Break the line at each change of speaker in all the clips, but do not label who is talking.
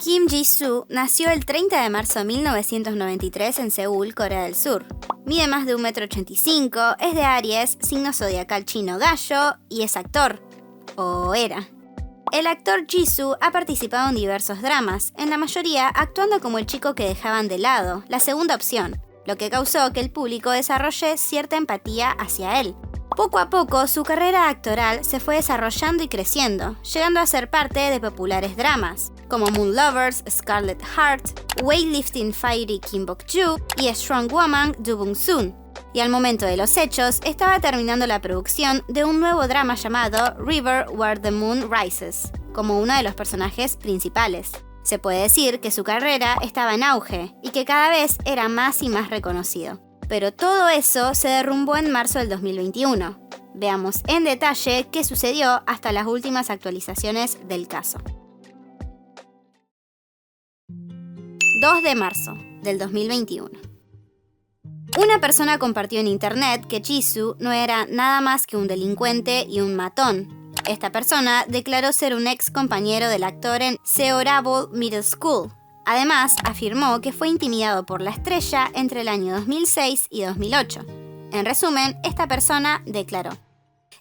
Kim Ji-soo nació el 30 de marzo de 1993 en Seúl, Corea del Sur. Mide más de 1,85 m, es de Aries, signo zodiacal chino Gallo, y es actor. O era. El actor Jisoo ha participado en diversos dramas, en la mayoría actuando como el chico que dejaban de lado, la segunda opción, lo que causó que el público desarrolle cierta empatía hacia él. Poco a poco, su carrera actoral se fue desarrollando y creciendo, llegando a ser parte de populares dramas, como Moon Lovers, Scarlet Heart, Weightlifting Fiery Kim Bok-joo y Strong Woman Do Bong-soon. Y al momento de los hechos, estaba terminando la producción de un nuevo drama llamado River Where the Moon Rises, como uno de los personajes principales. Se puede decir que su carrera estaba en auge y que cada vez era más y más reconocido. Pero todo eso se derrumbó en marzo del 2021. Veamos en detalle qué sucedió hasta las últimas actualizaciones del caso. 2 de marzo del 2021. Una persona compartió en internet que Jisoo no era nada más que un delincuente y un matón. Esta persona declaró ser un ex compañero del actor en Seorable Middle School. Además, afirmó que fue intimidado por la estrella entre el año 2006 y 2008. En resumen, esta persona declaró: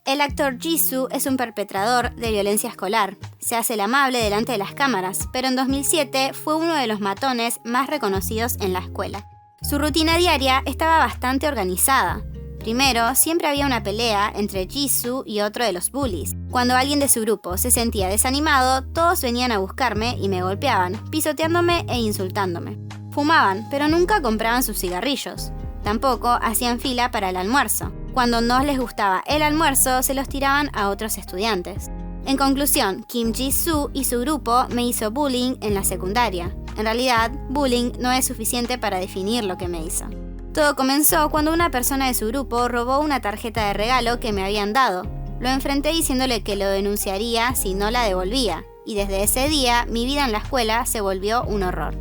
el actor Jisoo es un perpetrador de violencia escolar. Se hace el amable delante de las cámaras, pero en 2007 fue uno de los matones más reconocidos en la escuela. Su rutina diaria estaba bastante organizada. Primero, siempre había una pelea entre Jisoo y otro de los bullies. Cuando alguien de su grupo se sentía desanimado, todos venían a buscarme y me golpeaban, pisoteándome e insultándome. Fumaban, pero nunca compraban sus cigarrillos. Tampoco hacían fila para el almuerzo. Cuando no les gustaba el almuerzo, se los tiraban a otros estudiantes. En conclusión, Kim Ji-soo y su grupo me hizo bullying en la secundaria. En realidad, bullying no es suficiente para definir lo que me hizo. Todo comenzó cuando una persona de su grupo robó una tarjeta de regalo que me habían dado. Lo enfrenté diciéndole que lo denunciaría si no la devolvía, y desde ese día mi vida en la escuela se volvió un horror.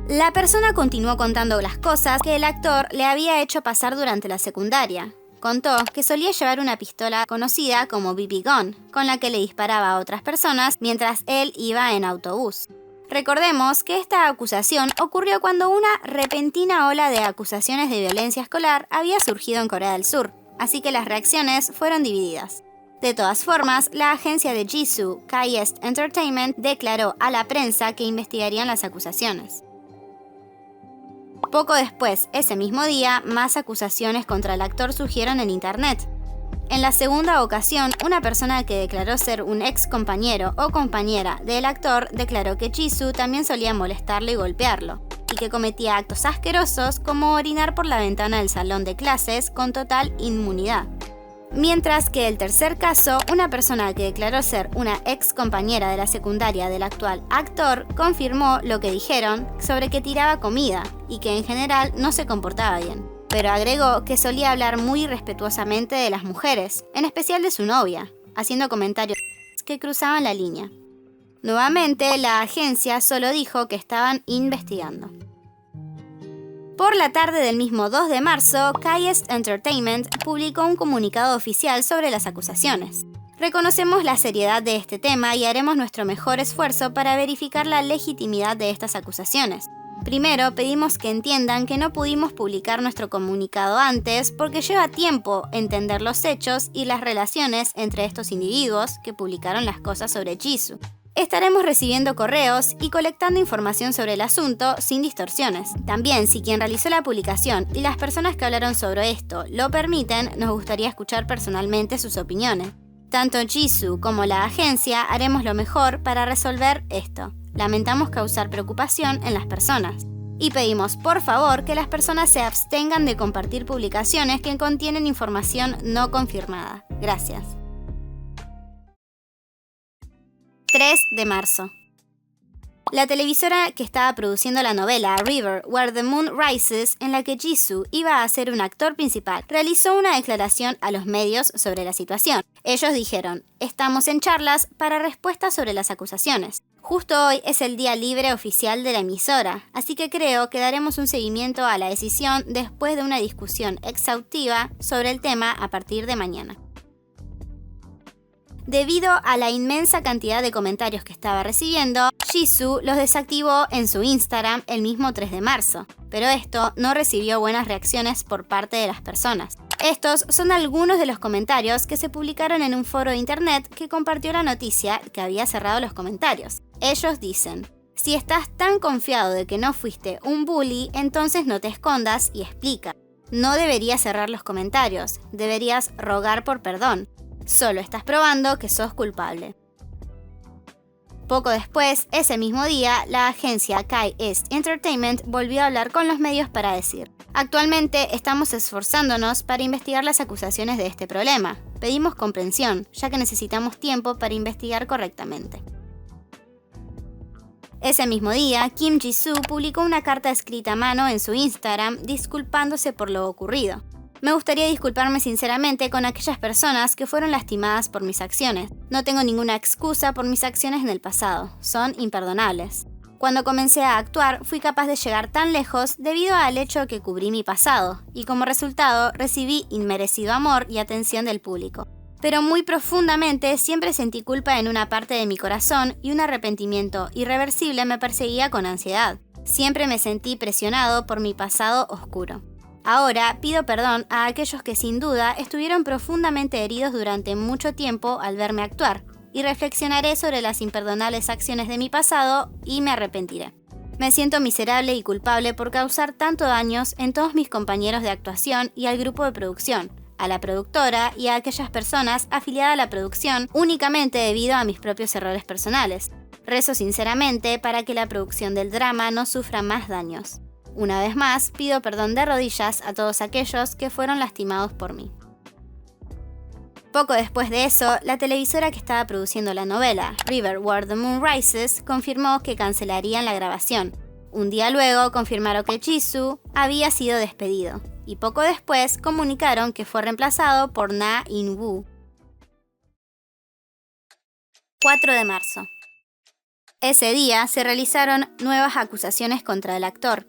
La persona continuó contando las cosas que el actor le había hecho pasar durante la secundaria. Contó que solía llevar una pistola conocida como BB Gun, con la que le disparaba a otras personas mientras él iba en autobús. Recordemos que esta acusación ocurrió cuando una repentina ola de acusaciones de violencia escolar había surgido en Corea del Sur, así que las reacciones fueron divididas. De todas formas, la agencia de Jisoo, KEST Entertainment, declaró a la prensa que investigarían las acusaciones. Poco después, ese mismo día, más acusaciones contra el actor surgieron en internet. En la segunda ocasión, una persona que declaró ser un ex compañero o compañera del actor declaró que Jisoo también solía molestarlo y golpearlo, y que cometía actos asquerosos como orinar por la ventana del salón de clases con total inmunidad. Mientras que el tercer caso, una persona que declaró ser una ex compañera de la secundaria del actual actor confirmó lo que dijeron sobre que tiraba comida y que en general no se comportaba bien. Pero agregó que solía hablar muy respetuosamente de las mujeres, en especial de su novia, haciendo comentarios que cruzaban la línea. Nuevamente, la agencia solo dijo que estaban investigando. Por la tarde del mismo 2 de marzo, KEST Entertainment publicó un comunicado oficial sobre las acusaciones. Reconocemos la seriedad de este tema y haremos nuestro mejor esfuerzo para verificar la legitimidad de estas acusaciones. Primero, pedimos que entiendan que no pudimos publicar nuestro comunicado antes porque lleva tiempo entender los hechos y las relaciones entre estos individuos que publicaron las cosas sobre Jisoo. Estaremos recibiendo correos y colectando información sobre el asunto sin distorsiones. También, si quien realizó la publicación y las personas que hablaron sobre esto lo permiten, nos gustaría escuchar personalmente sus opiniones. Tanto Jisoo como la agencia haremos lo mejor para resolver esto. Lamentamos causar preocupación en las personas. Y pedimos, por favor, que las personas se abstengan de compartir publicaciones que contienen información no confirmada. Gracias. 3 de marzo. La televisora que estaba produciendo la novela River Where the Moon Rises, en la que Jisoo iba a ser un actor principal, realizó una declaración a los medios sobre la situación. Ellos dijeron: estamos en charlas para respuestas sobre las acusaciones. Justo hoy es el día libre oficial de la emisora, así que creo que daremos un seguimiento a la decisión después de una discusión exhaustiva sobre el tema a partir de mañana. Debido a la inmensa cantidad de comentarios que estaba recibiendo, Jisoo los desactivó en su Instagram el mismo 3 de marzo, pero esto no recibió buenas reacciones por parte de las personas. Estos son algunos de los comentarios que se publicaron en un foro de internet que compartió la noticia que había cerrado los comentarios. Ellos dicen: si estás tan confiado de que no fuiste un bully, entonces no te escondas y explica. No deberías cerrar los comentarios, deberías rogar por perdón. Solo estás probando que sos culpable. Poco después, ese mismo día, la agencia Kai East Entertainment volvió a hablar con los medios para decir: actualmente estamos esforzándonos para investigar las acusaciones de este problema. Pedimos comprensión, ya que necesitamos tiempo para investigar correctamente. Ese mismo día, Kim Jisoo publicó una carta escrita a mano en su Instagram disculpándose por lo ocurrido. Me gustaría disculparme sinceramente con aquellas personas que fueron lastimadas por mis acciones. No tengo ninguna excusa por mis acciones en el pasado. Son imperdonables. Cuando comencé a actuar, fui capaz de llegar tan lejos debido al hecho de que cubrí mi pasado, y como resultado recibí inmerecido amor y atención del público. Pero muy profundamente siempre sentí culpa en una parte de mi corazón y un arrepentimiento irreversible me perseguía con ansiedad. Siempre me sentí presionado por mi pasado oscuro. Ahora pido perdón a aquellos que sin duda estuvieron profundamente heridos durante mucho tiempo al verme actuar, y reflexionaré sobre las imperdonables acciones de mi pasado y me arrepentiré. Me siento miserable y culpable por causar tanto daños en todos mis compañeros de actuación y al grupo de producción, a la productora y a aquellas personas afiliadas a la producción únicamente debido a mis propios errores personales. Rezo sinceramente para que la producción del drama no sufra más daños. Una vez más, pido perdón de rodillas a todos aquellos que fueron lastimados por mí. Poco después de eso, la televisora que estaba produciendo la novela, River Where the Moon Rises, confirmó que cancelarían la grabación. Un día luego confirmaron que Jisoo había sido despedido, y poco después comunicaron que fue reemplazado por Na In-woo. 4 de marzo. Ese día se realizaron nuevas acusaciones contra el actor.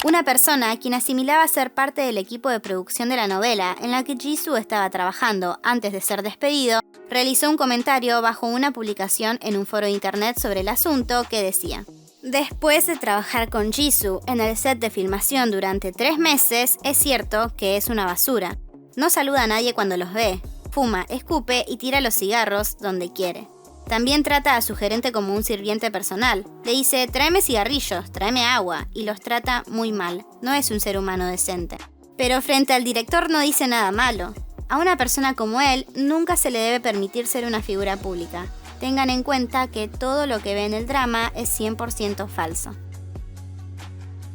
Una persona, quien asimilaba ser parte del equipo de producción de la novela en la que Jisoo estaba trabajando antes de ser despedido, realizó un comentario bajo una publicación en un foro de internet sobre el asunto que decía: después de trabajar con Jisoo en el set de filmación durante 3 meses, es cierto que es una basura. No saluda a nadie cuando los ve, fuma, escupe y tira los cigarros donde quiere. También trata a su gerente como un sirviente personal. Le dice: tráeme cigarrillos, tráeme agua, y los trata muy mal. No es un ser humano decente. Pero frente al director no dice nada malo. A una persona como él nunca se le debe permitir ser una figura pública. Tengan en cuenta que todo lo que ve en el drama es 100% falso.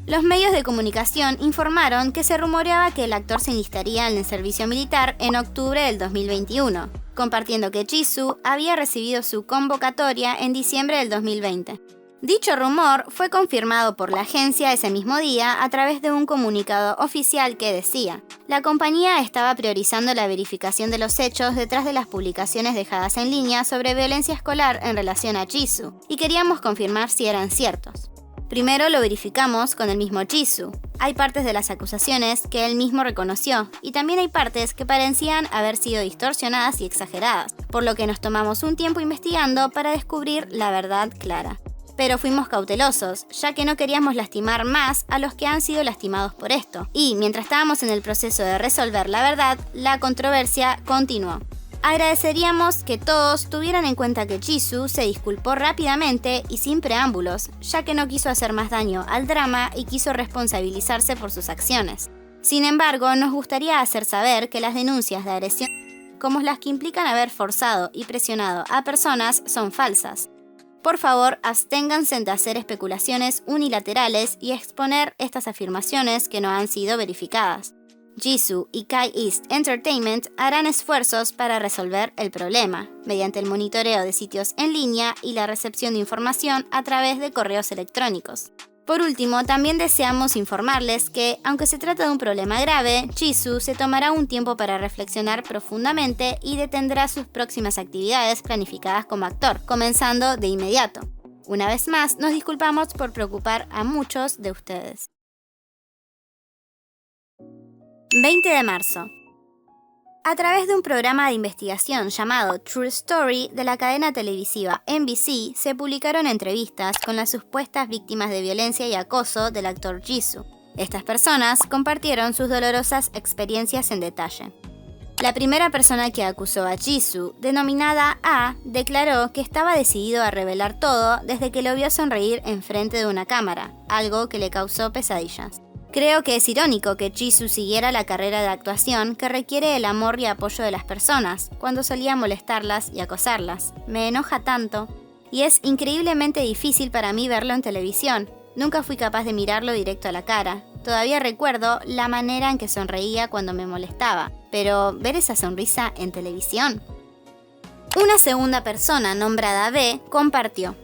Los medios de comunicación informaron que se rumoreaba que el actor se enlistaría en el servicio militar en octubre del 2021, compartiendo que Jisoo había recibido su convocatoria en diciembre del 2020. Dicho rumor fue confirmado por la agencia ese mismo día a través de un comunicado oficial que decía: la compañía estaba priorizando la verificación de los hechos detrás de las publicaciones dejadas en línea sobre violencia escolar en relación a Jisoo, y queríamos confirmar si eran ciertos. Primero lo verificamos con el mismo Jisoo. Hay partes de las acusaciones que él mismo reconoció, y también hay partes que parecían haber sido distorsionadas y exageradas, por lo que nos tomamos un tiempo investigando para descubrir la verdad clara. Pero fuimos cautelosos, ya que no queríamos lastimar más a los que han sido lastimados por esto, y mientras estábamos en el proceso de resolver la verdad, la controversia continuó. Agradeceríamos que todos tuvieran en cuenta que Jisoo se disculpó rápidamente y sin preámbulos, ya que no quiso hacer más daño al drama y quiso responsabilizarse por sus acciones. Sin embargo, nos gustaría hacer saber que las denuncias de agresión, como las que implican haber forzado y presionado a personas, son falsas. Por favor, absténganse de hacer especulaciones unilaterales y exponer estas afirmaciones que no han sido verificadas. Jisoo y Kai East Entertainment harán esfuerzos para resolver el problema, mediante el monitoreo de sitios en línea y la recepción de información a través de correos electrónicos. Por último, también deseamos informarles que, aunque se trata de un problema grave, Jisoo se tomará un tiempo para reflexionar profundamente y detendrá sus próximas actividades planificadas como actor, comenzando de inmediato. Una vez más, nos disculpamos por preocupar a muchos de ustedes. 20 de marzo. A través de un programa de investigación llamado True Story de la cadena televisiva NBC, se publicaron entrevistas con las supuestas víctimas de violencia y acoso del actor Jisoo. Estas personas compartieron sus dolorosas experiencias en detalle. La primera persona que acusó a Jisoo, denominada A, declaró que estaba decidido a revelar todo desde que lo vio sonreír enfrente de una cámara, algo que le causó pesadillas. Creo que es irónico que Jisoo siguiera la carrera de actuación que requiere el amor y apoyo de las personas, cuando solía molestarlas y acosarlas. Me enoja tanto. Y es increíblemente difícil para mí verlo en televisión. Nunca fui capaz de mirarlo directo a la cara. Todavía recuerdo la manera en que sonreía cuando me molestaba, pero ver esa sonrisa en televisión. Una segunda persona, nombrada B, compartió: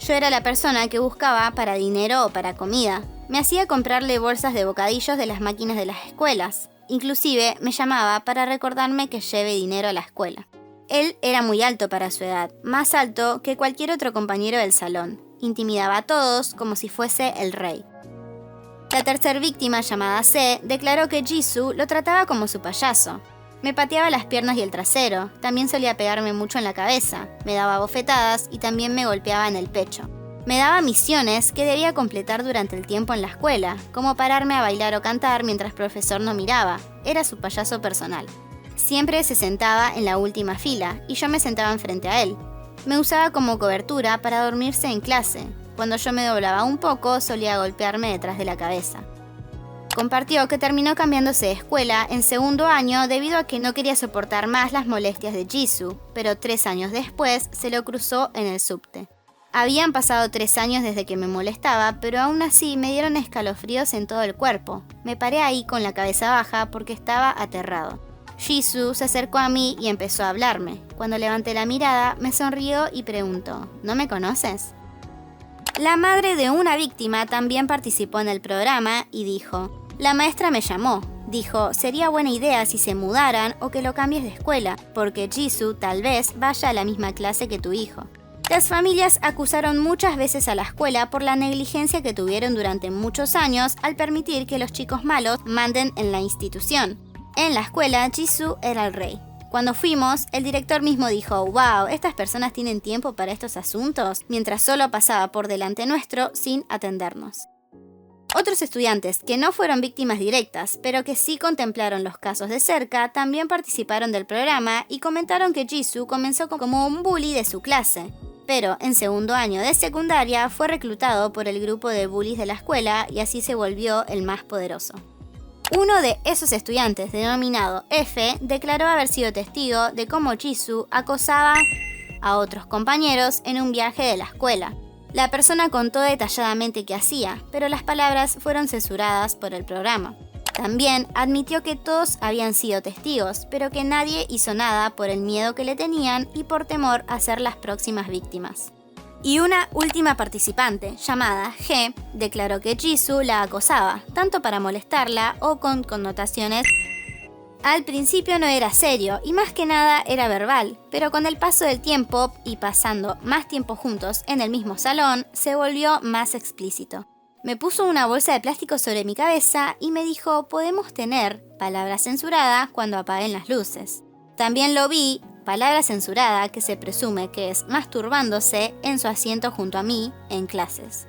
yo era la persona que buscaba para dinero o para comida. Me hacía comprarle bolsas de bocadillos de las máquinas de las escuelas. Inclusive me llamaba para recordarme que lleve dinero a la escuela. Él era muy alto para su edad, más alto que cualquier otro compañero del salón. Intimidaba a todos como si fuese el rey. La tercer víctima, llamada C, declaró que Jisoo lo trataba como su payaso. Me pateaba las piernas y el trasero, también solía pegarme mucho en la cabeza, me daba bofetadas y también me golpeaba en el pecho. Me daba misiones que debía completar durante el tiempo en la escuela, como pararme a bailar o cantar mientras el profesor no miraba. Era su payaso personal. Siempre se sentaba en la última fila y yo me sentaba enfrente a él. Me usaba como cobertura para dormirse en clase. Cuando yo me doblaba un poco, solía golpearme detrás de la cabeza. Compartió que terminó cambiándose de escuela en segundo año debido a que no quería soportar más las molestias de Jisoo, pero 3 años después se lo cruzó en el subte. Habían pasado 3 años desde que me molestaba, pero aún así me dieron escalofríos en todo el cuerpo. Me paré ahí con la cabeza baja porque estaba aterrado. Jisoo se acercó a mí y empezó a hablarme. Cuando levanté la mirada, me sonrió y preguntó: ¿no me conoces? La madre de una víctima también participó en el programa y dijo: la maestra me llamó. Dijo, sería buena idea si se mudaran o que lo cambies de escuela, porque Jisoo tal vez vaya a la misma clase que tu hijo. Las familias acusaron muchas veces a la escuela por la negligencia que tuvieron durante muchos años al permitir que los chicos malos manden en la institución. En la escuela, Jisoo era el rey. Cuando fuimos, el director mismo dijo: wow, estas personas tienen tiempo para estos asuntos, mientras solo pasaba por delante nuestro sin atendernos. Otros estudiantes que no fueron víctimas directas, pero que sí contemplaron los casos de cerca, también participaron del programa y comentaron que Jisoo comenzó como un bully de su clase. Pero en segundo año de secundaria fue reclutado por el grupo de bullies de la escuela y así se volvió el más poderoso. Uno de esos estudiantes, denominado F, declaró haber sido testigo de cómo Jisoo acosaba a otros compañeros en un viaje de la escuela. La persona contó detalladamente qué hacía, pero las palabras fueron censuradas por el programa. También admitió que todos habían sido testigos, pero que nadie hizo nada por el miedo que le tenían y por temor a ser las próximas víctimas. Y una última participante, llamada G, declaró que Jisoo la acosaba, tanto para molestarla o con connotaciones. Al principio no era serio y más que nada era verbal, pero con el paso del tiempo y pasando más tiempo juntos en el mismo salón, se volvió más explícito. Me puso una bolsa de plástico sobre mi cabeza y me dijo: podemos tener palabra censurada cuando apaguen las luces. También lo vi, palabra censurada que se presume que es masturbándose en su asiento junto a mí en clases.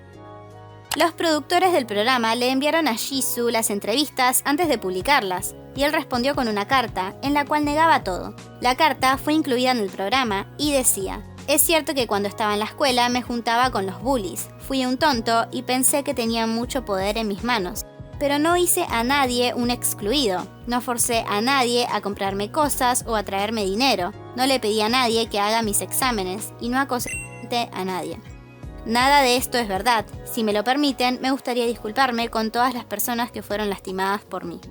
Los productores del programa le enviaron a Jisoo las entrevistas antes de publicarlas, y él respondió con una carta en la cual negaba todo. La carta fue incluida en el programa y decía: es cierto que cuando estaba en la escuela me juntaba con los bullies, fui un tonto y pensé que tenía mucho poder en mis manos, pero no hice a nadie un excluido, no forcé a nadie a comprarme cosas o a traerme dinero, no le pedí a nadie que haga mis exámenes y no acosé a nadie. Nada de esto es verdad. Si me lo permiten, me gustaría disculparme con todas las personas que fueron lastimadas por mí.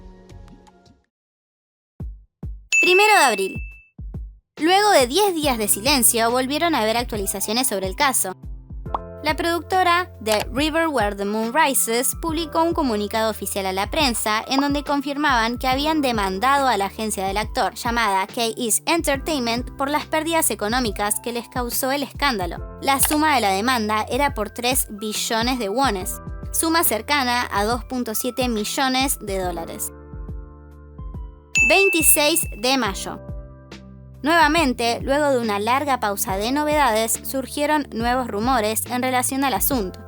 1 de abril. Luego de 10 días de silencio, volvieron a haber actualizaciones sobre el caso. La productora de River Where the Moon Rises publicó un comunicado oficial a la prensa en donde confirmaban que habían demandado a la agencia del actor, llamada K-East Entertainment, por las pérdidas económicas que les causó el escándalo. La suma de la demanda era por 3 billones de wones, suma cercana a 2.7 millones de dólares. 26 de mayo. Nuevamente, luego de una larga pausa de novedades, surgieron nuevos rumores en relación al asunto.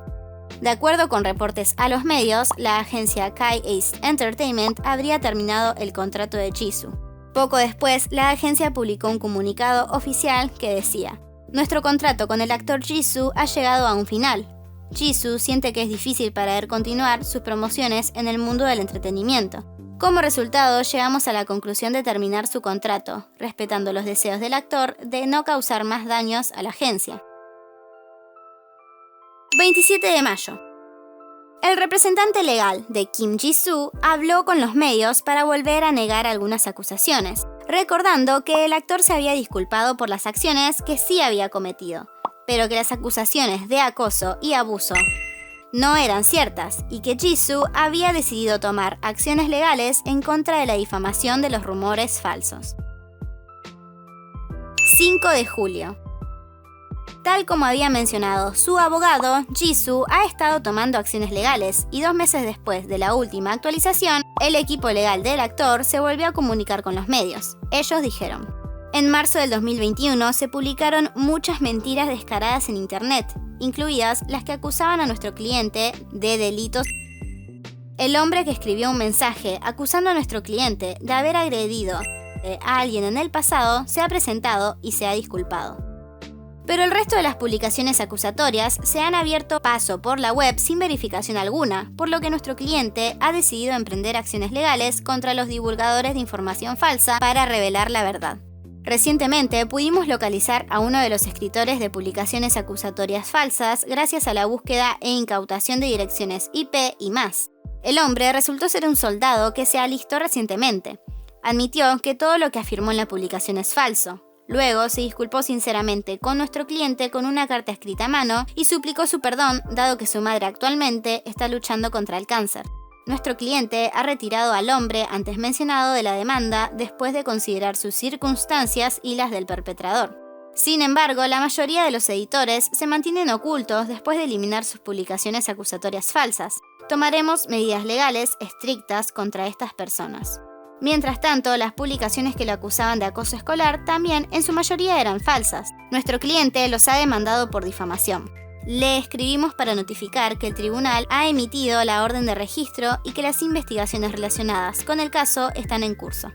De acuerdo con reportes a los medios, la agencia K-Ace Entertainment habría terminado el contrato de Jisoo. Poco después, la agencia publicó un comunicado oficial que decía: "Nuestro contrato con el actor Jisoo ha llegado a un final. Jisoo siente que es difícil para él continuar sus promociones en el mundo del entretenimiento. Como resultado, llegamos a la conclusión de terminar su contrato, respetando los deseos del actor de no causar más daños a la agencia". 27 de mayo. El representante legal de Kim Jisoo habló con los medios para volver a negar algunas acusaciones, recordando que el actor se había disculpado por las acciones que sí había cometido, pero que las acusaciones de acoso y abuso no eran ciertas y que Jisoo había decidido tomar acciones legales en contra de la difamación de los rumores falsos. 5 de julio. Tal como había mencionado su abogado, Jisoo ha estado tomando acciones legales y 2 meses después de la última actualización, el equipo legal del actor se volvió a comunicar con los medios. Ellos dijeron: "En marzo del 2021 se publicaron muchas mentiras descaradas en internet, incluidas las que acusaban a nuestro cliente de delitos. El hombre que escribió un mensaje acusando a nuestro cliente de haber agredido a alguien en el pasado se ha presentado y se ha disculpado. Pero el resto de las publicaciones acusatorias se han abierto paso por la web sin verificación alguna, por lo que nuestro cliente ha decidido emprender acciones legales contra los divulgadores de información falsa para revelar la verdad. Recientemente pudimos localizar a uno de los escritores de publicaciones acusatorias falsas gracias a la búsqueda e incautación de direcciones IP y más. El hombre resultó ser un soldado que se alistó recientemente. Admitió que todo lo que afirmó en la publicación es falso. Luego se disculpó sinceramente con nuestro cliente con una carta escrita a mano y suplicó su perdón, dado que su madre actualmente está luchando contra el cáncer. Nuestro cliente ha retirado al hombre antes mencionado de la demanda después de considerar sus circunstancias y las del perpetrador. Sin embargo, la mayoría de los editores se mantienen ocultos después de eliminar sus publicaciones acusatorias falsas. Tomaremos medidas legales estrictas contra estas personas". Mientras tanto, las publicaciones que lo acusaban de acoso escolar también en su mayoría eran falsas. Nuestro cliente los ha demandado por difamación. Le escribimos para notificar que el tribunal ha emitido la orden de registro y que las investigaciones relacionadas con el caso están en curso.